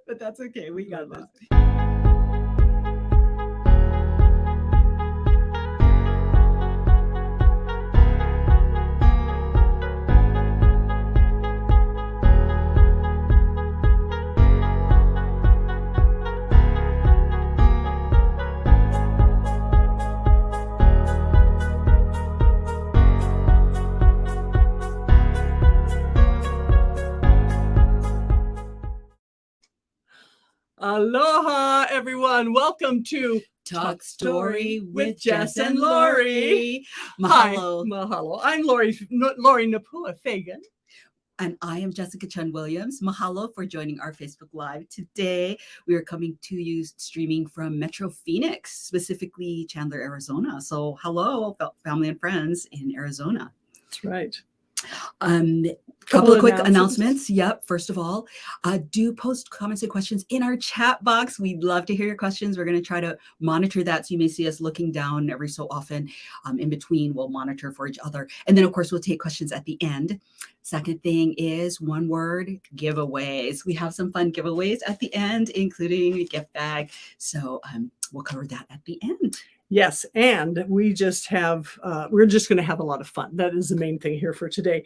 But that's okay. We got this. Aloha, everyone. Welcome to Talk Story with Jess and Laurie. Mahalo. Hi, mahalo. I'm Laurie Napua Fagan. And I am Jessica Chun Williams. Mahalo for joining our Facebook Live. Today, we are coming to you streaming from Metro Phoenix, specifically Chandler, Arizona. So hello, family and friends in Arizona. That's right. Couple of quick announcements. Yep. First of all, do post comments and questions in our chat box. We'd love to hear your questions. We're going to try to monitor that. So you may see us looking down every so often. In between, we'll monitor for each other. And then, of course, we'll take questions at the end. Second thing is one word, giveaways. We have some fun giveaways at the end, including a gift bag. So we'll cover that at the end. Yes, and we just have, we're just going to have a lot of fun. That is the main thing here for today.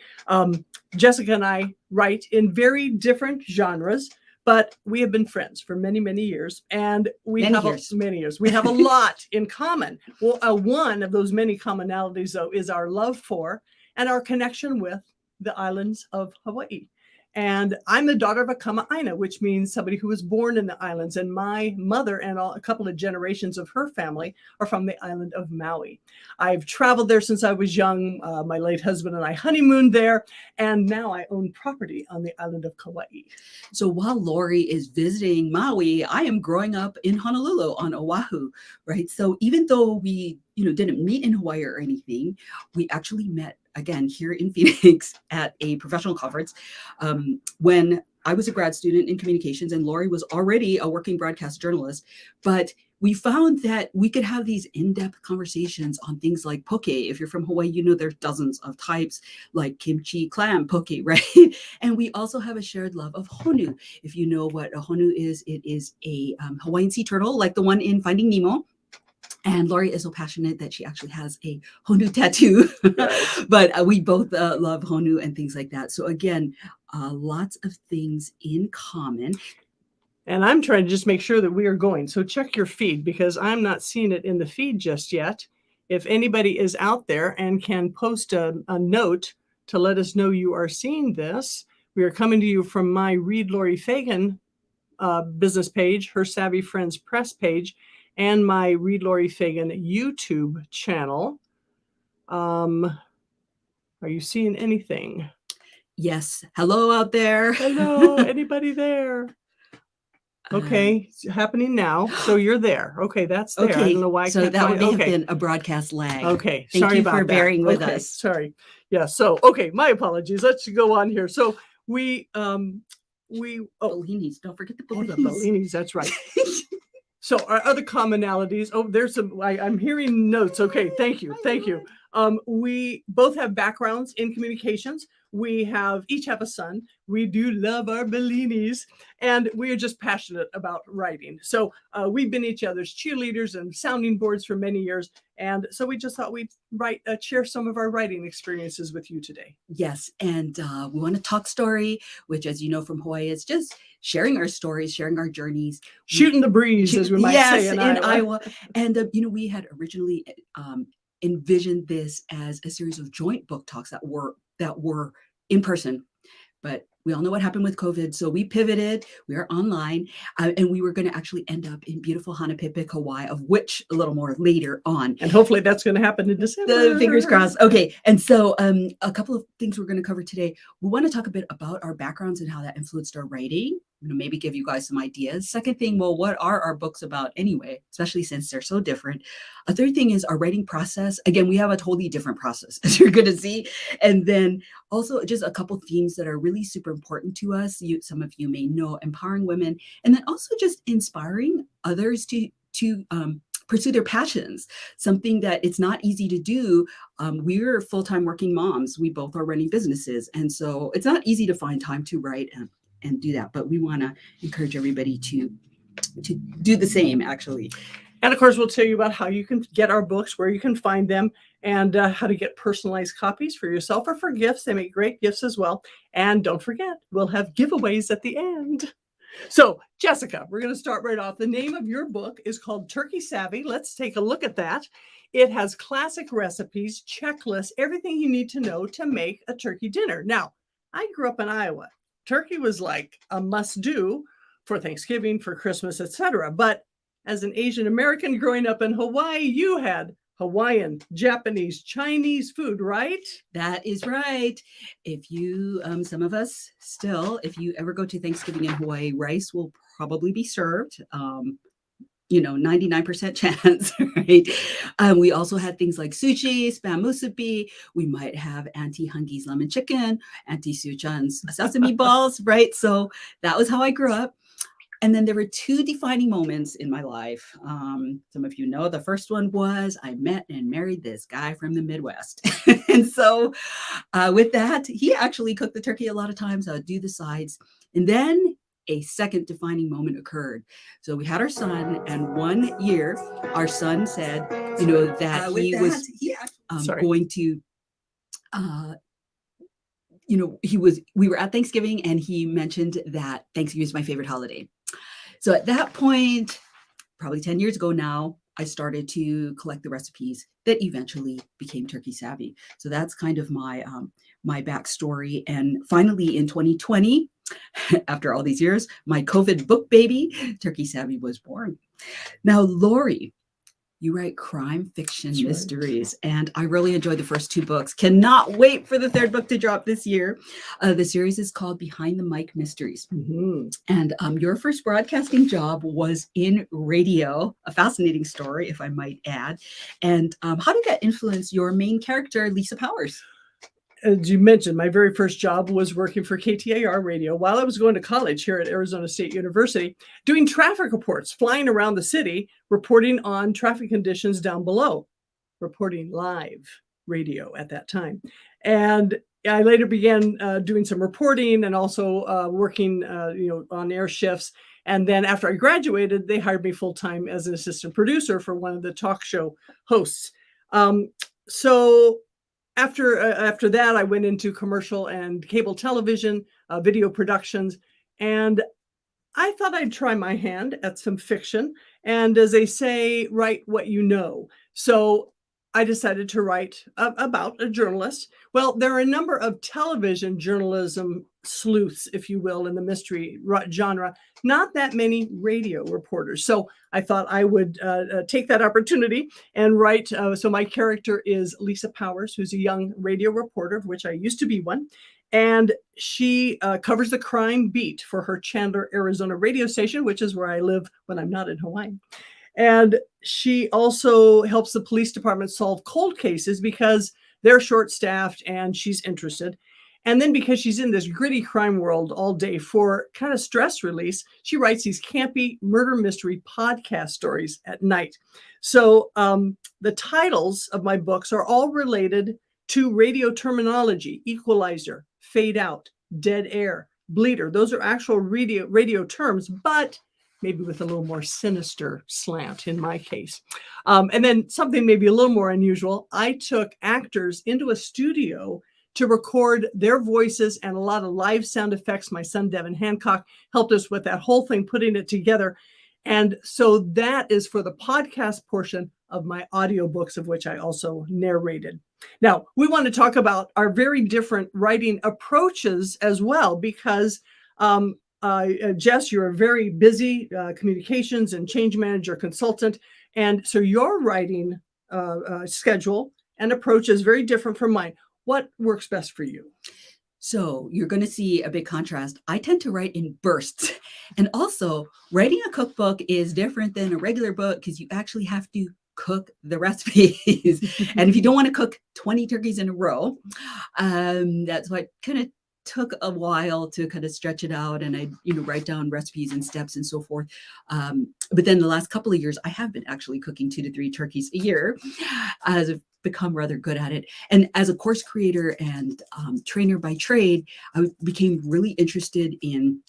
Jessica and I write in very different genres, but we have been friends for many, many years. And we have many years. We have a lot in common. Well, one of those many commonalities, though, is our love for and our connection with the islands of Hawaii. And I'm the daughter of a kama'aina, which means somebody who was born in the islands. And my mother and a couple of generations of her family are from the island of Maui. I've traveled there since I was young. My late husband and I honeymooned there. And now I own property on the island of Kauai. So while Laurie is visiting Maui, I am growing up in Honolulu on Oahu, right? So even though we, didn't meet in Hawaii or anything, we actually met again here in Phoenix at a professional conference when I was a grad student in communications and Laurie was already a working broadcast journalist. But we found that we could have these in-depth conversations on things like poke. If you're from Hawaii, there's dozens of types like kimchi, clam, poke, right? And we also have a shared love of honu. If you know what a honu is, it is a Hawaiian sea turtle like the one in Finding Nemo. And Laurie is so passionate that she actually has a honu tattoo. But we both love honu and things like that. So again, lots of things in common. And I'm trying to just make sure that we are going. So check your feed because I'm not seeing it in the feed just yet. If anybody is out there and can post a note to let us know you are seeing this, we are coming to you from my Read Laurie Fagan business page, her Savvy Friends press page, and my Read Laurie Fagan YouTube channel. Are you seeing anything? Yes. Hello out there. Hello. Anybody there? Okay. It's happening now. So you're there. Okay. That's there. Okay. I don't know why I so can't that find. may have been a broadcast lag. Okay. Thank Sorry you about for bearing that. with Okay. us. Sorry. Yeah. So, okay. My apologies. Let's go on here. So bellinis. Don't forget the bellinis. Oh, the bellinis. That's right. So our other commonalities, there's some, I'm hearing notes. Okay, thank you. We both have backgrounds in communications. We each have a son. We do love our bellinis, and we are just passionate about writing. So we've been each other's cheerleaders and sounding boards for many years. And so we just thought we'd share some of our writing experiences with you today. Yes, and we want to talk story, which, as you know from Hawaii, is just sharing our stories, sharing our journeys. Shooting the breeze, as we might say in Iowa. And, we had originally envisioned this as a series of joint book talks that were in person, but we all know what happened with COVID. So we pivoted, we are online, and we were going to actually end up in beautiful Hanapepe, Kauai, of which a little more later on. And hopefully that's going to happen in December. Fingers crossed. Okay. And so a couple of things we're going to cover today. We want to talk a bit about our backgrounds and how that influenced our writing. Maybe give you guys some ideas. Second thing, well, what are our books about anyway, especially since they're so different? A third thing is our writing process. Again, we have a totally different process, as you're going to see. And then also just a couple themes that are really super important to us. Some of you may know, empowering women, and then also just inspiring others to pursue their passions, something that it's not easy to do. We're full-time working moms. We both are running businesses. And so it's not easy to find time to write. and do that. But we want to encourage everybody to do the same, actually. And of course, we'll tell you about how you can get our books, where you can find them, and how to get personalized copies for yourself or for gifts. They make great gifts as well. And don't forget, we'll have giveaways at the end. So, Jessica, we're going to start right off. The name of your book is called Turkey Savvy. Let's take a look at that. It has classic recipes, checklists, everything you need to know to make a turkey dinner. Now, I grew up in Iowa. Turkey was like a must-do for Thanksgiving, for Christmas, etc. But as an Asian American growing up in Hawaii, you had Hawaiian, Japanese, Chinese food, right? That is right. If you, some of us still, if you ever go to Thanksgiving in Hawaii, rice will probably be served. 99% chance, right? We also had things like sushi, spam musubi. We might have Auntie Hungy's lemon chicken, Auntie Suchan's sesame balls, right? So that was how I grew up. And then there were two defining moments in my life. Some of you know, the first one was I met and married this guy from the Midwest. And so with that, he actually cooked the turkey a lot of times. I would do the sides. And then a second defining moment occurred. So we had our son, and one year our son said, that he was going to, we were at Thanksgiving, and he mentioned that Thanksgiving is my favorite holiday. So at that point, probably 10 years ago now, I started to collect the recipes that eventually became Turkey Savvy. So that's kind of my backstory. And finally in 2020, after all these years, my COVID book baby, Turkey Savvy, was born. Now, Laurie, you write crime fiction mysteries, and I really enjoyed the first two books. Cannot wait for the third book to drop this year. The series is called Behind the Mic Mysteries. Mm-hmm. And your first broadcasting job was in radio, a fascinating story, if I might add. And how did that influence your main character, Lisa Powers? As you mentioned, my very first job was working for KTAR radio while I was going to college here at Arizona State University, doing traffic reports, flying around the city, reporting on traffic conditions down below, reporting live radio at that time. And I later began doing some reporting and also working, on air shifts. And then after I graduated, they hired me full-time as an assistant producer for one of the talk show hosts. After that, I went into commercial and cable television, video productions, and I thought I'd try my hand at some fiction. And as they say, write what you know. So I decided to write about a journalist. Well, there are a number of television journalism sleuths, if you will, in the mystery genre, not that many radio reporters. So I thought I would take that opportunity and write. So my character is Lisa Powers, who's a young radio reporter, of which I used to be one. And she covers the crime beat for her Chandler, Arizona radio station, which is where I live when I'm not in Hawaii. And she also helps the police department solve cold cases because they're short-staffed and she's interested. And then because she's in this gritty crime world all day for kind of stress release, she writes these campy murder mystery podcast stories at night. So the titles of my books are all related to radio terminology: equalizer, fade out, dead air, bleeder. Those are actual radio terms, but maybe with a little more sinister slant in my case. And then something maybe a little more unusual, I took actors into a studio to record their voices and a lot of live sound effects. My son, Devin Hancock, helped us with that whole thing, putting it together. And so that is for the podcast portion of my audiobooks, of which I also narrated. Now, we want to talk about our very different writing approaches as well, because Jess, you're a very busy communications and change manager consultant. And so your writing schedule and approach is very different from mine. What works best for you? So you're going to see a big contrast. I tend to write in bursts. And also, writing a cookbook is different than a regular book because you actually have to cook the recipes. And if you don't want to cook 20 turkeys in a row, that's what kind of took a while to kind of stretch it out, and I, write down recipes and steps and so forth. But then the last couple of years, I have been actually cooking 2 to 3 turkeys a year, as I've become rather good at it. And as a course creator and trainer by trade, I became really interested in,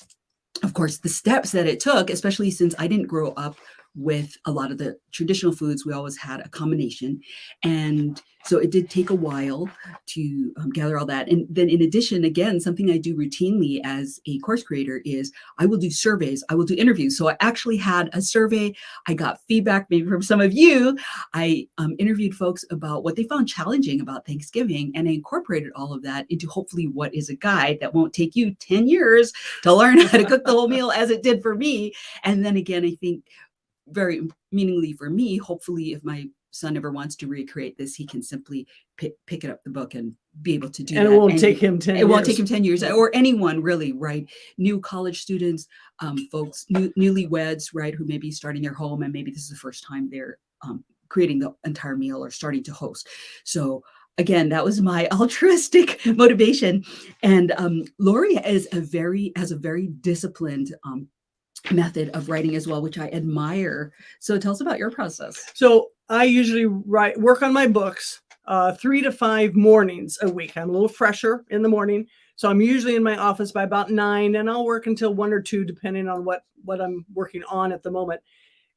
of course, the steps that it took, especially since I didn't grow up with a lot of the traditional foods. We always had a combination. And so it did take a while to gather all that. And then in addition, again, something I do routinely as a course creator is I will do surveys. I will do interviews. So I actually had a survey. I got feedback maybe from some of you. I interviewed folks about what they found challenging about Thanksgiving, and I incorporated all of that into hopefully what is a guide that won't take you 10 years to learn how to cook the whole meal as it did for me. And then again, I think very meaningfully for me, hopefully if my son ever wants to recreate this, he can simply pick it up the book and be able to do that. And it won't take him 10 years. It won't take him 10 years, or anyone really, right? New college students, folks, newlyweds, right, who may be starting their home, and maybe this is the first time they're creating the entire meal or starting to host. So again, that was my altruistic motivation. And Laurie has a very disciplined method of writing as well, which I admire. So tell us about your process. So I usually work on my books 3 to 5 mornings a week. I'm a little fresher in the morning. So I'm usually in my office by about 9, and I'll work until 1 or 2, depending on what I'm working on at the moment.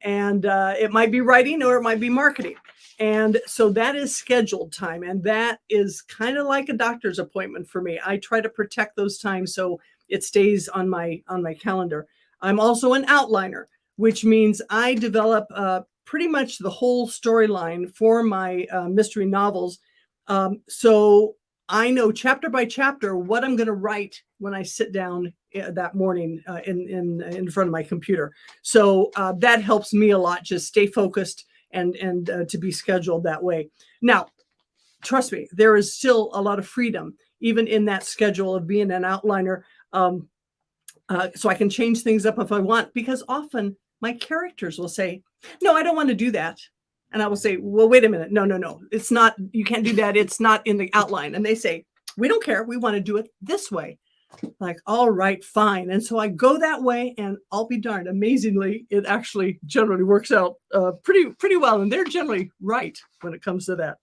And it might be writing or it might be marketing. And so that is scheduled time. And that is kind of like a doctor's appointment for me. I try to protect those times so it stays on my calendar. I'm also an outliner, which means I develop pretty much the whole storyline for my mystery novels. So I know chapter by chapter what I'm going to write when I sit down that morning in front of my computer. So that helps me a lot, just stay focused and to be scheduled that way. Now, trust me, there is still a lot of freedom, even in that schedule of being an outliner. So I can change things up if I want, because often my characters will say, no, I don't want to do that. And I will say, well, wait a minute. No. It's not, you can't do that. It's not in the outline. And they say, we don't care. We want to do it this way. Like, all right, fine. And so I go that way, and I'll be darned. Amazingly, it actually generally works out pretty well. And they're generally right when it comes to that.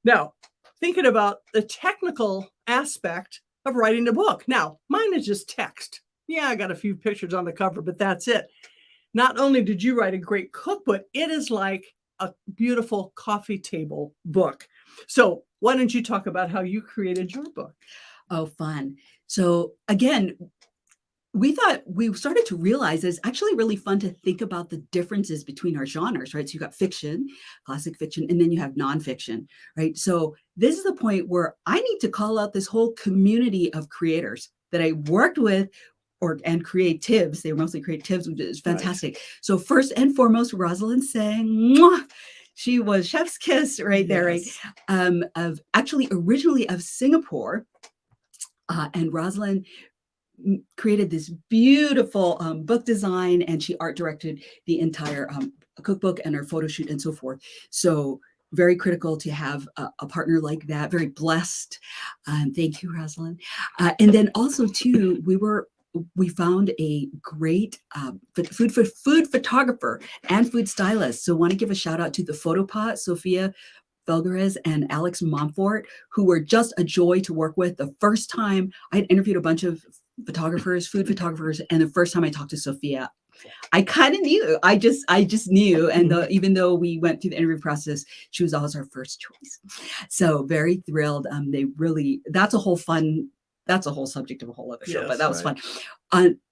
Now, thinking about the technical aspect of writing a book. Now, mine is just text. Yeah, I got a few pictures on the cover, but that's it. Not only did you write a great cookbook, it is like a beautiful coffee table book. So why don't you talk about how you created your book? Oh, fun. So again, we started to realize it's actually really fun to think about the differences between our genres, right? So you got fiction, classic fiction, and then you have nonfiction, right? So this is the point where I need to call out this whole community of creators that I worked with, and creatives. They were mostly creatives, which is fantastic. Right. So first and foremost, Rosalind saying, mwah! She was chef's kiss right there, yes. Right? Originally of Singapore. And Rosalind created this beautiful book design, and she art directed the entire cookbook and our photo shoot and so forth. So very critical to have a partner like that. Very blessed. Thank you, Rosalind. And then also too, we found a great food photographer and food stylist. So I want to give a shout out to the Photopot, Sophia Felgares and Alex Montfort, who were just a joy to work with. The first time I had interviewed a bunch of food photographers, and the first time I talked to Sophia, I kind of knew. I just knew. And even though we went through the interview process, she was always our first choice. So very thrilled. That's a whole subject of a whole other show, but that was fun.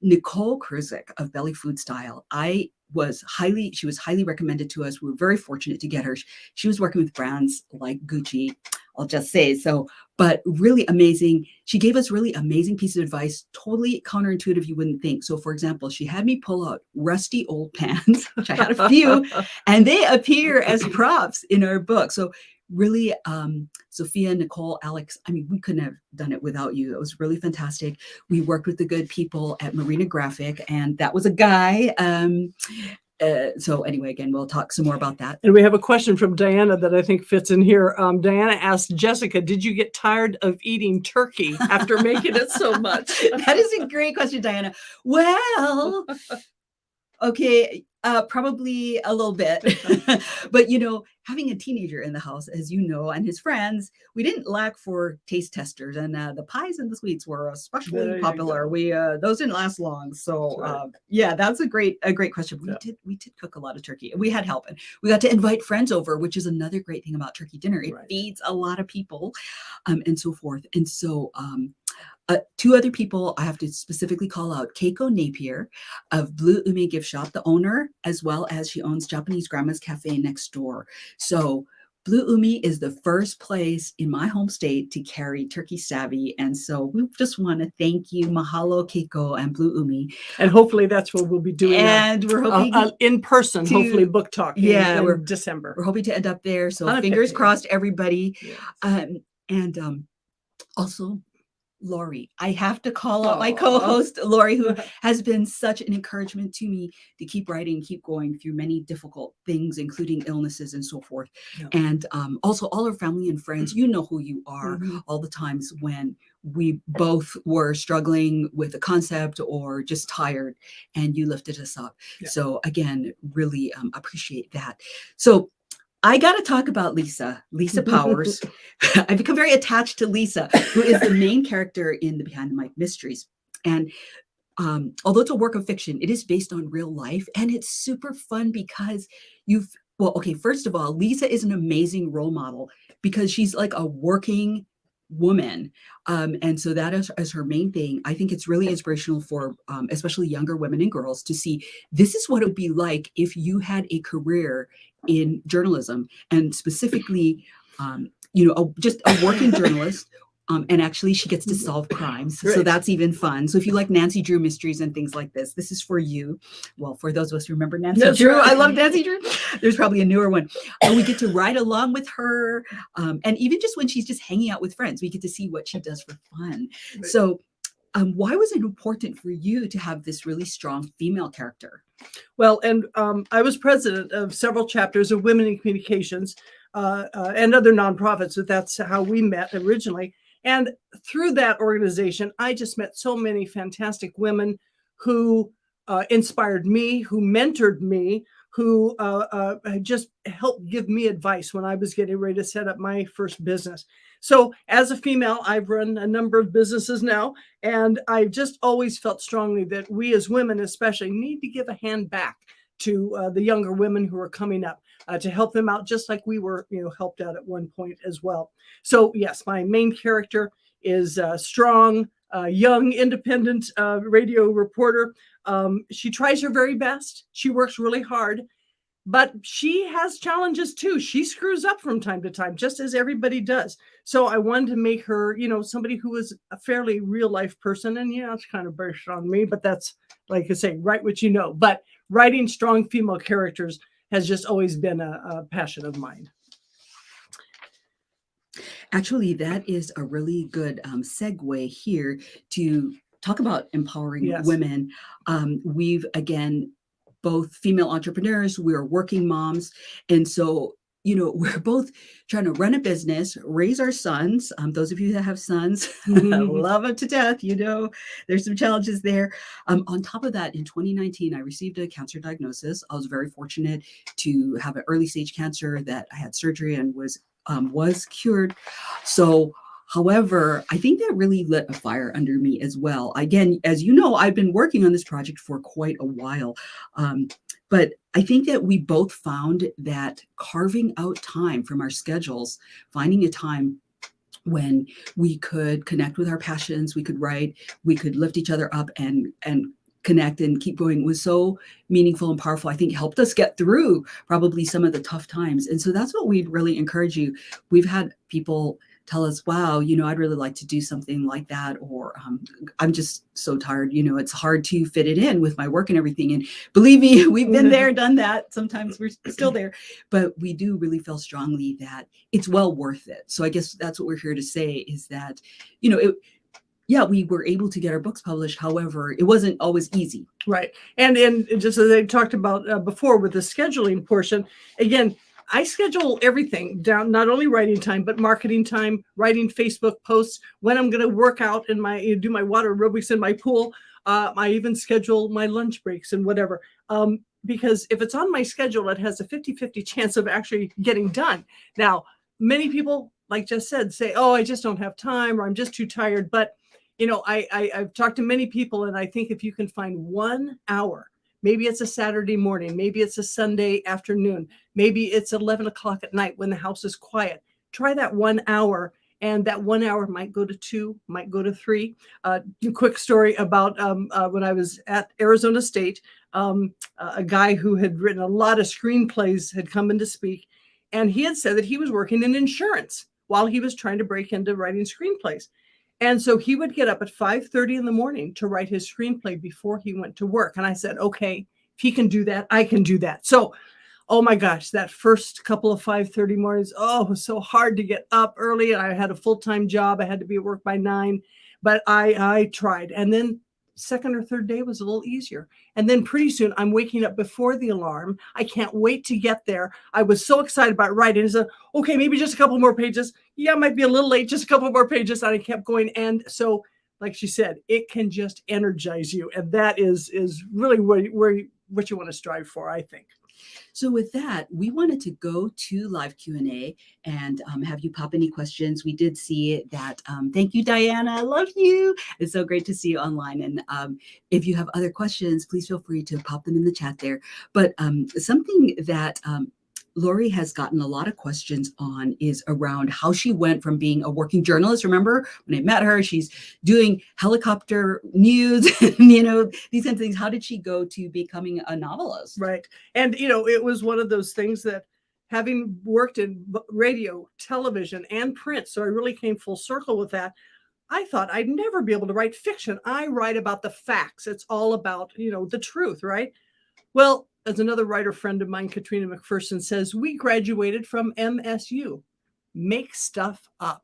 Nicole Kruzik of Belly Food Style, she was highly recommended to us. We were very fortunate to get her. She was working with brands like Gucci, I'll just say so, but really amazing. She gave us really amazing piece of advice, totally counterintuitive, you wouldn't think. So for example, she had me pull out rusty old pans, which I had a few, and they appear as props in our book. So really, Sophia, Nicole, Alex, we couldn't have done it without you. It was really fantastic. We worked with the good people at Marina Graphic, and that was a guy. So anyway, again, we'll talk some more about that. And we have a question from Diana that I think fits in here. Diana asked Jessica, did you get tired of eating turkey after making it so much? That is a great question, Diana. Well, okay, probably a little bit. But, having a teenager in the house, as you know, and his friends, we didn't lack for taste testers. And the pies and the sweets were especially popular. Those didn't last long. So, yeah, that's a great question. We did cook a lot of turkey. We had help. And we got to invite friends over, which is another great thing about turkey dinner. It feeds a lot of people and so forth. And so, two other people I have to specifically call out: Keiko Napier of Blue Umi Gift Shop, the owner, as well as she owns Japanese Grandma's Cafe next door. So Blue Umi is the first place in my home state to carry Turkey Savvy. And so we just want to thank you. Mahalo, Keiko and Blue Umi. And hopefully that's what we'll be doing. And we're hoping in person, hopefully book talk in December. We're hoping to end up there. So fingers crossed, everybody. Yes. Also, Laurie. I have to call out my co-host, Laurie, who has been such an encouragement to me to keep writing, keep going through many difficult things, including illnesses and so forth. Yeah. And also all our family and friends, you know who you are, all the times when we both were struggling with a concept or just tired, and you lifted us up. Yeah. So again, really appreciate that. So I got to talk about Lisa Powers. I've become very attached to Lisa, who is the main character in the Behind the Mic Mysteries. And although it's a work of fiction, it is based on real life. And it's super fun because first of all, Lisa is an amazing role model because she's like a working woman. And so that is her main thing. I think it's really inspirational for especially younger women and girls to see this is what it would be like if you had a career in journalism, and specifically, just a working journalist. And actually she gets to solve crimes. Right. So that's even fun. So if you like Nancy Drew mysteries and things like this is for you. Well, for those of us who remember Nancy Drew, right. I love Nancy Drew. There's probably a newer one. We get to ride along with her. And even just when she's just hanging out with friends, we get to see what she does for fun. Right. So why was it important for you to have this really strong female character? Well, and I was president of several chapters of Women in Communications and other nonprofits. So that's how we met originally. And through that organization, I just met so many fantastic women who inspired me, who mentored me, who just helped give me advice when I was getting ready to set up my first business. So as a female, I've run a number of businesses now, and I've just always felt strongly that we as women especially need to give a hand back to the younger women who are coming up to help them out, just like we were helped out at one point as well. So yes, my main character is a strong, young, independent radio reporter. She tries her very best. She works really hard. But she has challenges too. She screws up from time to time, just as everybody does. So I wanted to make her, somebody who was a fairly real life person. And it's kind of based on me, but that's, like I say, write what you know. But writing strong female characters has just always been a passion of mine. Actually, that is a really good segue here to talk about empowering women. We've, again, both female entrepreneurs, we're working moms. And so, we're both trying to run a business, raise our sons. Those of you that have sons, love them to death. There's some challenges there. On top of that, in 2019, I received a cancer diagnosis. I was very fortunate to have an early stage cancer that I had surgery and was cured. So, however, I think that really lit a fire under me as well. Again, as you know, I've been working on this project for quite a while. But I think that we both found that carving out time from our schedules, finding a time when we could connect with our passions, we could write, we could lift each other up and connect and keep going was so meaningful and powerful. I think helped us get through probably some of the tough times. And so that's what we'd really encourage you. We've had people tell us, wow, I'd really like to do something like that. Or I'm just so tired. It's hard to fit it in with my work and everything. And believe me, we've been there, done that. Sometimes we're still there, but we do really feel strongly that it's well worth it. So I guess that's what we're here to say is that, yeah, we were able to get our books published. However, it wasn't always easy. Right. And just as I talked about before with the scheduling portion, again, I schedule everything down, not only writing time, but marketing time, writing Facebook posts, when I'm going to work out in do my water aerobics in my pool. I even schedule my lunch breaks and whatever. Because if it's on my schedule, it has a 50-50 chance of actually getting done. Now, many people, like Jess said, say, oh, I just don't have time, or I'm just too tired. But I've talked to many people, and I think if you can find 1 hour, maybe it's a Saturday morning, maybe it's a Sunday afternoon, maybe it's 11 o'clock at night when the house is quiet, try that 1 hour. And that 1 hour might go to 2, might go to 3. Quick story about when I was at Arizona State, a guy who had written a lot of screenplays had come in to speak, and he had said that he was working in insurance while he was trying to break into writing screenplays. And so he would get up at 5:30 in the morning to write his screenplay before he went to work. And I said, okay, if he can do that, I can do that. So, oh my gosh, that first couple of 5:30 mornings, oh, it was so hard to get up early. And I had a full-time job. I had to be at work by 9, but I tried. And then second or third day was a little easier. And then pretty soon I'm waking up before the alarm. I can't wait to get there. I was so excited about writing. I said, okay, maybe just a couple more pages. Yeah, it might be a little late, just a couple more pages. And I kept going. And so, like she said, it can just energize you. And that is really what you want to strive for, I think. So with that, we wanted to go to live Q&A and have you pop any questions. We did see that. Thank you, Diana. I love you. It's so great to see you online. And if you have other questions, please feel free to pop them in the chat there. But something that Laurie has gotten a lot of questions on is around how she went from being a working journalist. Remember when I met her, she's doing helicopter news, these kinds of things. How did she go to becoming a novelist? Right. And, it was one of those things that, having worked in radio, television, and print, so I really came full circle with that. I thought I'd never be able to write fiction. I write about the facts. It's all about, the truth, right? Well, as another writer friend of mine, Katrina McPherson, says, we graduated from MSU. Make stuff up.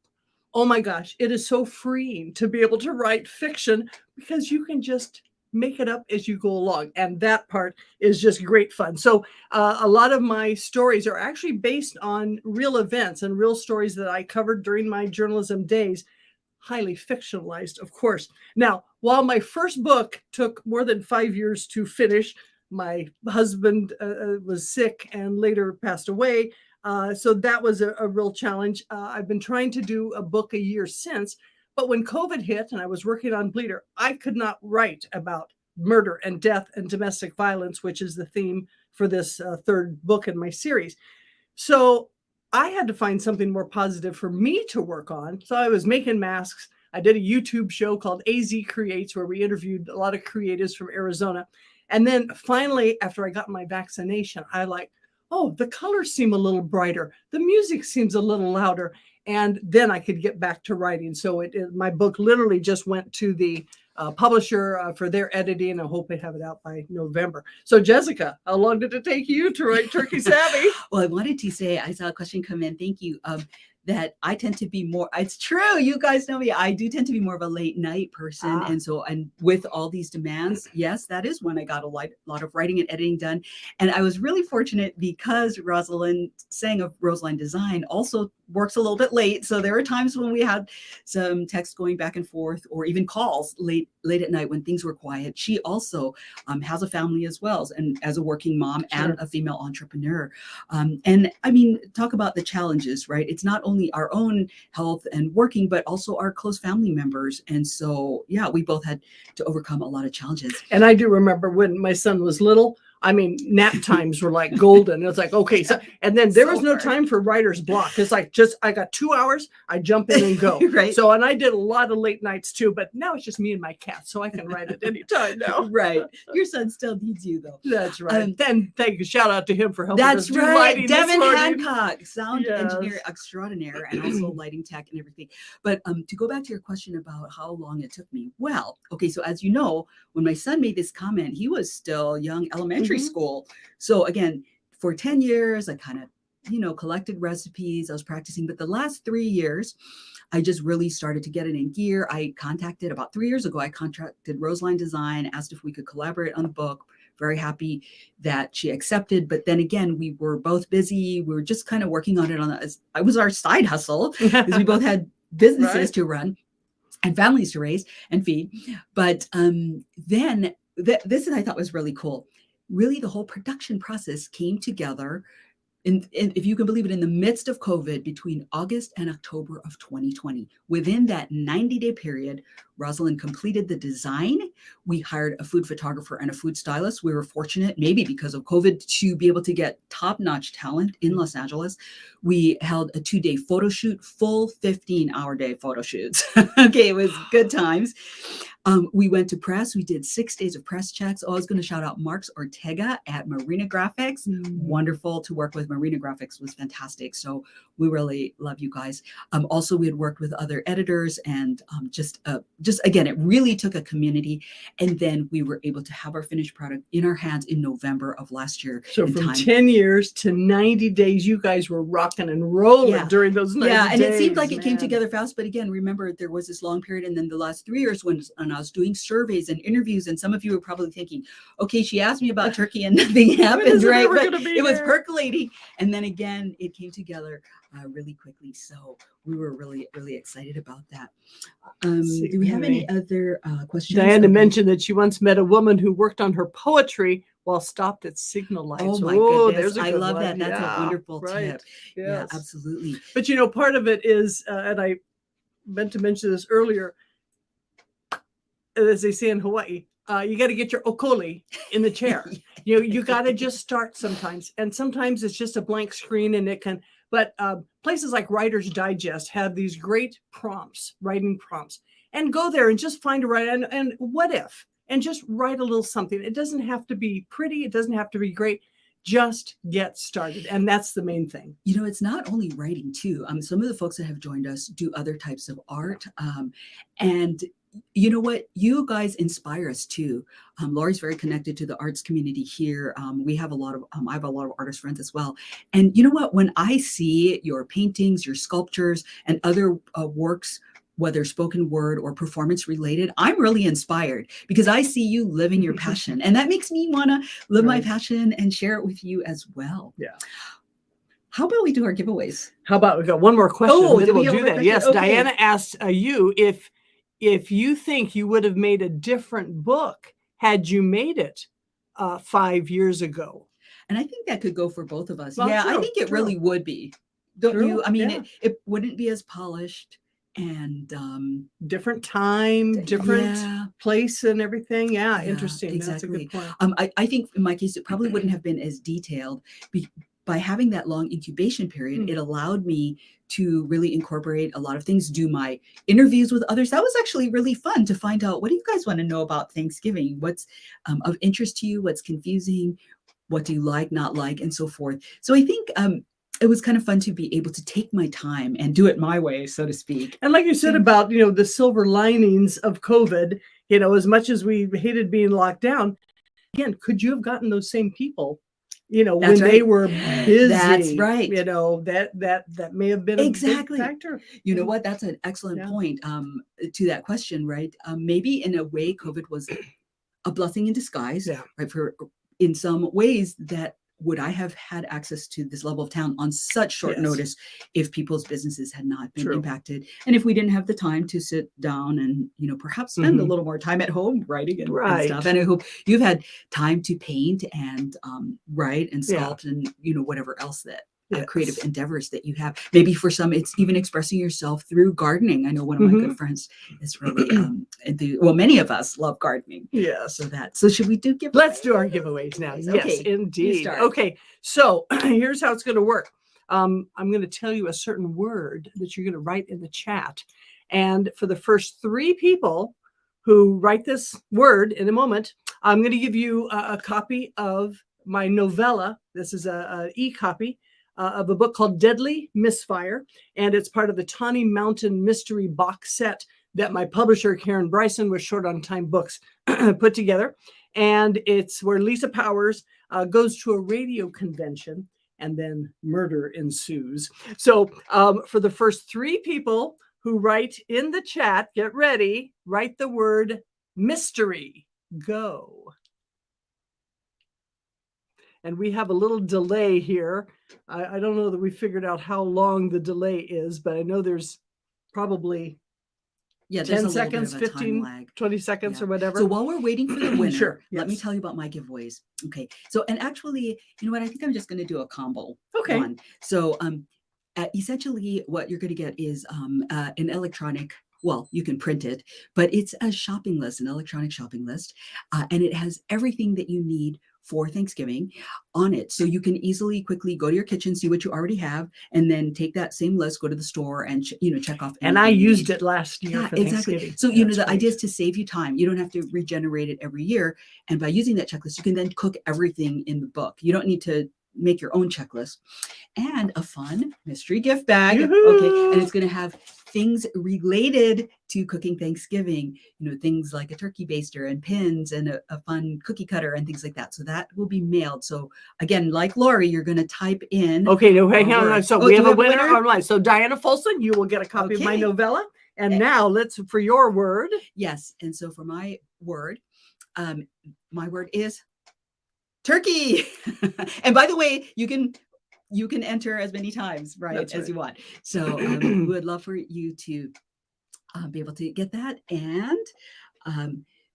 Oh my gosh, it is so freeing to be able to write fiction because you can just make it up as you go along. And that part is just great fun. So a lot of my stories are actually based on real events and real stories that I covered during my journalism days. Highly fictionalized, of course. Now, while my first book took more than 5 years to finish, my husband was sick and later passed away. So that was a real challenge. I've been trying to do a book a year since, but when COVID hit and I was working on Bleeder, I could not write about murder and death and domestic violence, which is the theme for this third book in my series. So I had to find something more positive for me to work on. So I was making masks. I did a YouTube show called AZ Creates, where we interviewed a lot of creatives from Arizona. And then finally, after I got my vaccination, oh, the colors seem a little brighter. The music seems a little louder. And then I could get back to writing. So my book literally just went to the publisher for their editing. I hope they have it out by November. So Jessica, how long did it take you to write Turkey Savvy? Well, I wanted to say, I saw a question come in. Thank you. That I tend to be more, it's true, you guys know me, I do tend to be more of a late night person. And with all these demands, yes, that is when I got a lot of writing and editing done. And I was really fortunate because Rosalind sang of Roseline Design also works a little bit late. So there were times when we had some text going back and forth, or even calls late at night when things were quiet. She also has a family as well, and as a working mom and a female entrepreneur. And I mean, talk about the challenges, right? It's not only our own health and working, but also our close family members. And so, yeah, we both had to overcome a lot of challenges. And I do remember when my son was little, I mean, nap times were like golden. It was like, okay. So, and then there was no time for writer's block. It's like, I got 2 hours, I jump in and go. Right. So, and I did a lot of late nights too, but now it's just me and my cat. So I can write at any time now. Right. Your son still needs you though. That's right. Then thank you. Shout out to him for helping us do right. lighting. Devin Hancock, sound engineer extraordinaire, and also lighting tech and everything. But to go back to your question about how long it took me. Well, okay. So as you know, when my son made this comment, he was still young elementary school. So again, for 10 years, I kind of collected recipes. I was practicing. But the last 3 years, I just really started to get it in gear. About 3 years ago, I contacted Roseline Design, asked if we could collaborate on a book. Very happy that she accepted. But then again, we were both busy. We were just kind of working on it. It was our side hustle because we both had businesses to run and families to raise and feed. But then this I thought was really cool. Really, the whole production process came together, if you can believe it, in the midst of COVID between August and October of 2020. Within that 90-day period, Rosalind completed the design. We hired a food photographer and a food stylist. We were fortunate, maybe because of COVID, to be able to get top-notch talent in Los Angeles. We held a 2-day photo shoot, full 15-hour day photo shoots. Okay, it was good times. We went to press. We did 6 days of press checks. I was going to shout out Marks Ortega at Marina Graphics. Wonderful to work with. Marina Graphics was fantastic. So we really love you guys. Also, we had worked with other editors, and just again, it really took a community. And then we were able to have our finished product in our hands in November of last year. So from 10 years to 90 days, you guys were rocking and rolling during those 90 days. Yeah, and it seemed like it came together fast. But again, remember, there was this long period. And then the last 3 years when I was doing surveys and interviews, and some of you were probably thinking, okay, she asked me about turkey and nothing happened, right? But it was percolating. And then again, it came together really quickly. So we were really, really excited about that. Do we have any other questions? Diana mentioned that she once met a woman who worked on her poetry while stopped at signal lights. Oh my goodness. I love that. That's a wonderful tip. Yes. Yeah, absolutely. But part of it is, and I meant to mention this earlier, as they say in Hawaii, you got to get your okoli in the chair. You got to just start sometimes. And sometimes it's just a blank screen and it can, but places like Writer's Digest have these great prompts, writing prompts, and go there and just find a writer and what if, and just write a little something. It doesn't have to be pretty. It doesn't have to be great. Just get started. And that's the main thing. It's not only writing too. Some of the folks that have joined us do other types of art. And you know what? You guys inspire us too. Laurie's very connected to the arts community here. We have I have a lot of artist friends as well. And you know what? When I see your paintings, your sculptures, and other works, whether spoken word or performance related, I'm really inspired because I see you living your passion. And that makes me want to live my passion and share it with you as well. Yeah. How about we do our giveaways? How about we got one more question? Oh, we'll do that. Question? Yes. Okay. Diana asked you if you think you would have made a different book had you made it 5 years ago. And I think that could go for both of us. Well, yeah, true, I think it really would be. Don't you? I mean, it wouldn't be as polished and different time, different place and everything. Yeah, interesting. Exactly. That's a good point. I think in my case, it probably wouldn't have been as detailed. By having that long incubation period, it allowed me to really incorporate a lot of things, do my interviews with others. That was actually really fun to find out, what do you guys want to know about Thanksgiving? What's of interest to you? What's confusing? What do you like, not like, and so forth. So I think it was kind of fun to be able to take my time and do it my way, so to speak. And like you said about, the silver linings of COVID, as much as we hated being locked down, again, could you have gotten those same people when they were busy? That's right. That may have been a big factor. You know what? That's an excellent point to that question, right? Maybe in a way, COVID was a blessing in disguise, right? For in some ways that would I have had access to this level of talent on such short notice if people's businesses had not been impacted? And if we didn't have the time to sit down and, perhaps spend a little more time at home writing and stuff. And I hope you've had time to paint and write and sculpt and, whatever else that creative endeavors that you have. Maybe for some, it's even expressing yourself through gardening. I know one of my good friends is really, many of us love gardening. Yeah. So should we do giveaways? Let's do our giveaways now. Okay. Yes, indeed. Okay. So here's how it's going to work. I'm going to tell you a certain word that you're going to write in the chat. And for the first 3 people who write this word in a moment, I'm going to give you a copy of my novella. This is an e-copy of a book called Deadly Misfire, and it's part of the Tawny Mountain Mystery box set that my publisher, Karen Bryson, with Short on Time Books, put together. And it's where Lisa Powers goes to a radio convention and then murder ensues. So for the first 3 people who write in the chat, get ready, write the word mystery. Go. And we have a little delay here. I don't know that we figured out how long the delay is, but I know there's probably 10 seconds, 15, 20 seconds or whatever. So while we're waiting for the winner, Sure, let me yes. tell you about my giveaways. Okay. So, and actually, you know what? I think I'm just going to do a combo Okay. one. So, essentially what you're going to get is an electronic, well, you can print it, but it's a shopping list, an electronic shopping list. And it has everything that you need for Thanksgiving on it. So you can easily, quickly go to your kitchen, see what you already have, and then take that same list, go to the store and, check off. And I used it last year Yeah, for exactly. Thanksgiving. So, That's the great. idea is to save you time. You don't have to regenerate it every year. And by using that checklist, you can then cook everything in the book. You don't need to make your own checklist. And a fun mystery gift bag. Yoo-hoo! Okay. And it's going to have things related to cooking Thanksgiving, things like a turkey baster and pins and a fun cookie cutter and things like that. So that will be mailed. So again, like Laurie, you're going to type in. Okay, no, hang on. So we have a winner online. So Diana Folson, you will get a copy of my novella. And now let's, for your word. Yes. And so for my word is turkey. And by the way, you can enter as many times, right, as you want. So we would love for you to be able to get that. And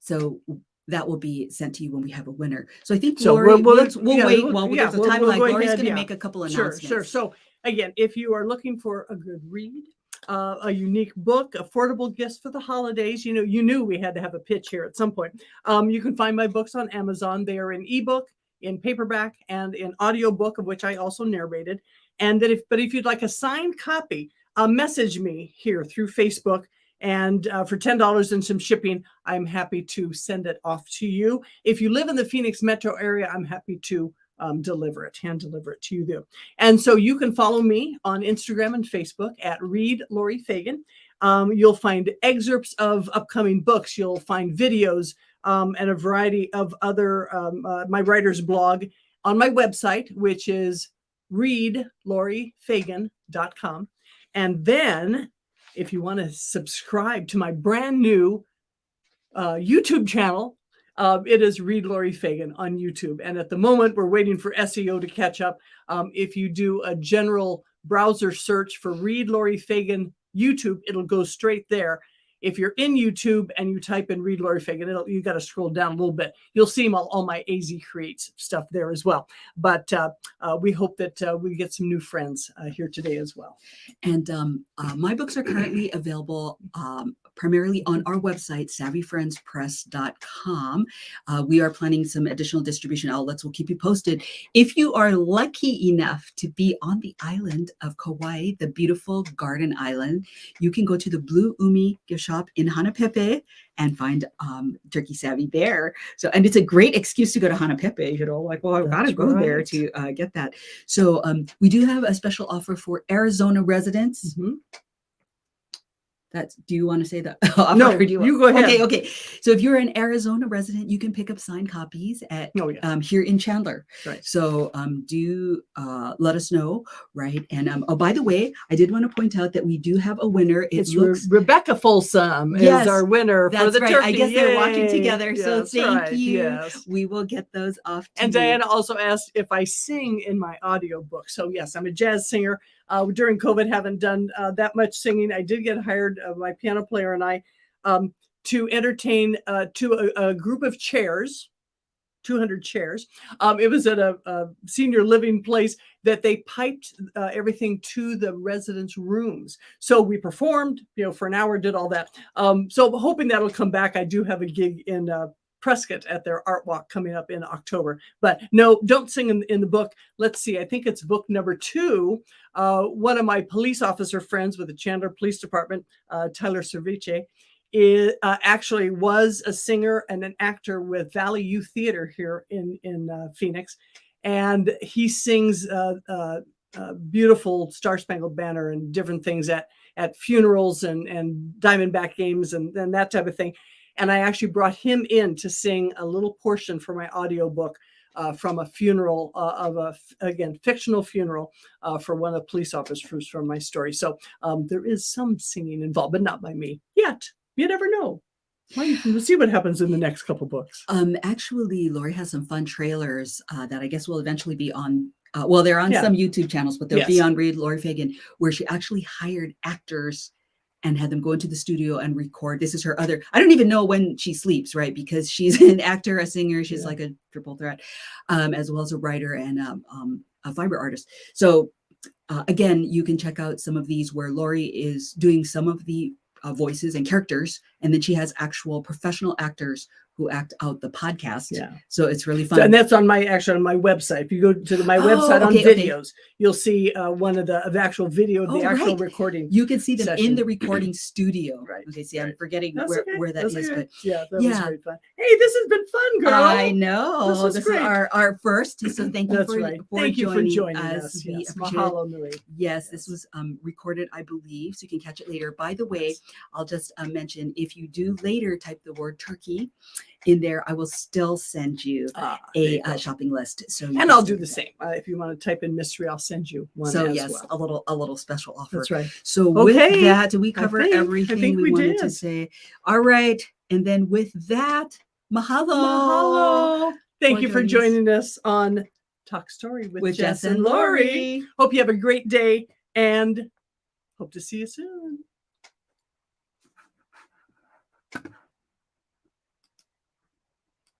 so that will be sent to you when we have a winner. So I think, Laurie, we'll wait while there's a time. Laurie's going to make a couple announcements. Sure. So again, if you are looking for a good read, a unique book, affordable gifts for the holidays, you knew we had to have a pitch here at some point. You can find my books on Amazon. They are in ebook, in paperback, and in audiobook, of which I also narrated. And that if you'd like a signed copy, message me here through Facebook. And for $10 and some shipping, I'm happy to send it off to you. If you live in the Phoenix metro area, I'm happy to hand deliver it to you there. And so you can follow me on Instagram and Facebook at Read Laurie Fagan. You'll find excerpts of upcoming books. You'll find videos and a variety of other, my writer's blog on my website, which is readlauriefagan.com. And then if you want to subscribe to my brand new YouTube channel, it is Read Laurie Fagan on YouTube. And at the moment, we're waiting for SEO to catch up. If you do a general browser search for Read Laurie Fagan YouTube, it'll go straight there. If you're in YouTube and you type in Read Laurie Fagan, you got to scroll down a little bit. You'll see all my AZ Creates stuff there as well. But we hope that we get some new friends here today as well. And my books are currently available primarily on our website, savvyfriendspress.com. We are planning some additional distribution outlets. We'll keep you posted. If you are lucky enough to be on the island of Kauai, the beautiful Garden Island, you can go to the Blue Umi gift shop in Hanapepe and find Turkey Savvy there. So, and it's a great excuse to go to Hanapepe, I've got to go there to get that. So we do have a special offer for Arizona residents. Mm-hmm. Do you want to say that? No, you go ahead. Okay. So if you're an Arizona resident, you can pick up signed copies at here in Chandler. Right. So do let us know, right? And oh, by the way, I did want to point out that we do have a winner. It's Rebecca Folsom is our winner for the turkey. I guess they're watching together. Yes, so thank you. Yes. We will get those off to And Diana also asked if I sing in my audiobook. So yes, I'm a jazz singer. During COVID, haven't done that much singing. I did get hired, my piano player and I, to entertain to a group of chairs, 200 chairs. It was at a senior living place that they piped everything to the residents' rooms. So we performed, for an hour, did all that. So hoping that'll come back. I do have a gig in Prescott at their art walk coming up in October. But no, don't sing in the book. Let's see. I think it's book number 2. One of my police officer friends with the Chandler Police Department, Tyler Cerviche, actually was a singer and an actor with Valley Youth Theater here in Phoenix. And he sings beautiful Star Spangled Banner and different things at funerals and Diamondback games and that type of thing. And I actually brought him in to sing a little portion for my audiobook from a funeral again, fictional funeral for one of the police officers from my story. So there is some singing involved, but not by me yet. You never know. We'll see what happens in the next couple books. Actually, Laurie has some fun trailers that I guess will eventually be on. Well, they're on some YouTube channels, but they'll be on Read Laurie Fagan, where she actually hired actors and had them go into the studio and record. This is her other, I don't even know when she sleeps, right? Because she's an actor, a singer, she's like a triple threat, as well as a writer and a fiber artist. So again, you can check out some of these where Laurie is doing some of the voices and characters, and then she has actual professional actors who act out the podcast. Yeah. So it's really fun. So, and that's on my website. If you go to my website on videos, you'll see one of the actual video, the actual recording. You can see them in the recording studio. Right. Okay. See, I'm forgetting where that is, but that was great fun. Hey, this has been fun, girl. I know. This is our first. So thank you for joining us. We appreciate Mahalo, Nui. Yes, this was recorded, I believe, so you can catch it later. By the way, I'll just mention, if you do later type the word turkey in there, I will still send you a shopping list. So, and I'll do the same. If you want to type in mystery, I'll send you one. So as well. a little special offer. That's right. So with that, did we cover everything we wanted to say? All right, and then with that, mahalo. Mahalo. Thank you for joining us on Talk Story with Jess and Laurie. Hope you have a great day, and hope to see you soon.